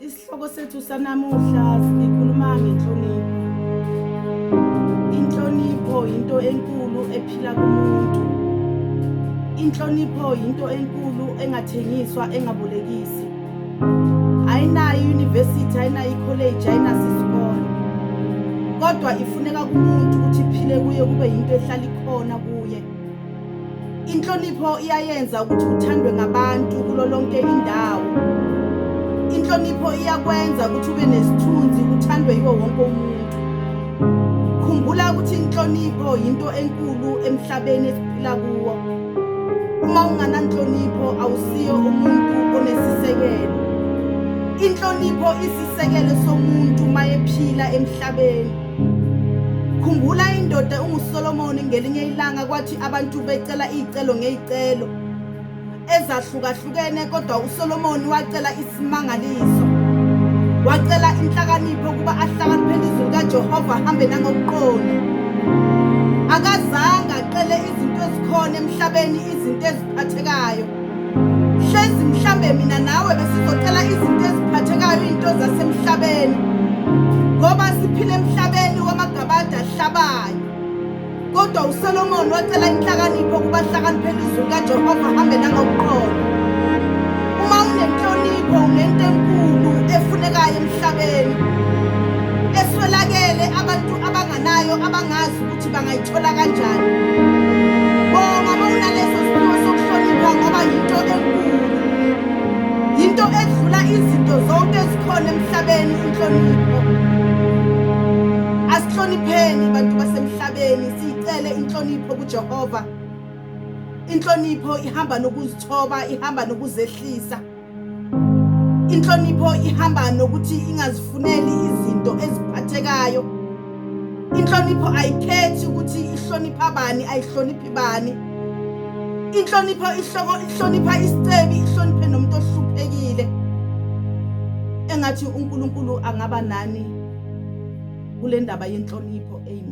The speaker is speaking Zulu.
Isihloko sethu sanamuhla sikhuluma ngenhlonipho. Inhlonipho into enkulu ephila kumuntu. Inhlonipho into enkulu engathengiswa, engabolekisi. Ayinayo university, ayinayo college, ayinaso isikole. Kodwa ifuneka kumuntu ukuthi iphile kuye kube into ehlala ikhona kuye. Inhlonipho iyayenza ukuthi uthandwe ngabantu kulo lonke indawo. Inhlonipho iyakwenza ukuthi ube nesithunzi, uthandwe yiwo wonke umuntu. Khumbula ukuthi inhlonipho into enkulu emhlabeni esiphila kuwo. Uma ungananhlonipho awusiyo umuntu onesisekelo. Inhlonipho isisekelo somuntu mayephila emhlabeni. Khumbula indoda unguSolomon ngelinye ilanga kwathi abantu becela izicelo ngezicelo ezahlukahlukene, kodwa uSolomon wacela isimangaliso. Wacela inhlakanipho kuba ahlakaniphele izwi likaJehova ahambe nangokuqonda. Akazange acele izinto ezikhona emhlabeni, izinto eziphathekayo. Hlezi mhlambe mina nawe besizocela izinto eziphathekayo, into zasemhlabeni, ngoba siphile emhlabeni wamagabada ahlabayo. Kodwa uSolomon wacela inhlakanipho kuba ahlakaniphele izwi likaJehova ahambe nangokuqonda. Uma unenhlonipho unento enkulu efunekayo emhlabeni, eswelakele abantu abanganayo, abangazi ukuthi bangayithola kanjani. Bonga uma unaleso siphiwo sokuhlonipha, ngoba yinto enkulu, yinto edlula izinto zonke ezikhona emhlabeni. Inhlonipho, asihlonipheni bantu basemhlabeni, sicele inhlonipho kuJehova. Inhlonipho ihamba nokuzithoba, ihamba nokuzehlisa. Inhlonipho ihamba nokuthi ingazifuneli izinto eziphathekayo. Inhlonipho ayikhethi ukuthi ihlonipha bani, ayihloniphi bani. Inhlonipho ihlonipha isicebi, ihloniphe nomuntu ohluphekile. Engathi uNkulunkulu angaba nani kule ndaba yenhlonipho. Amen.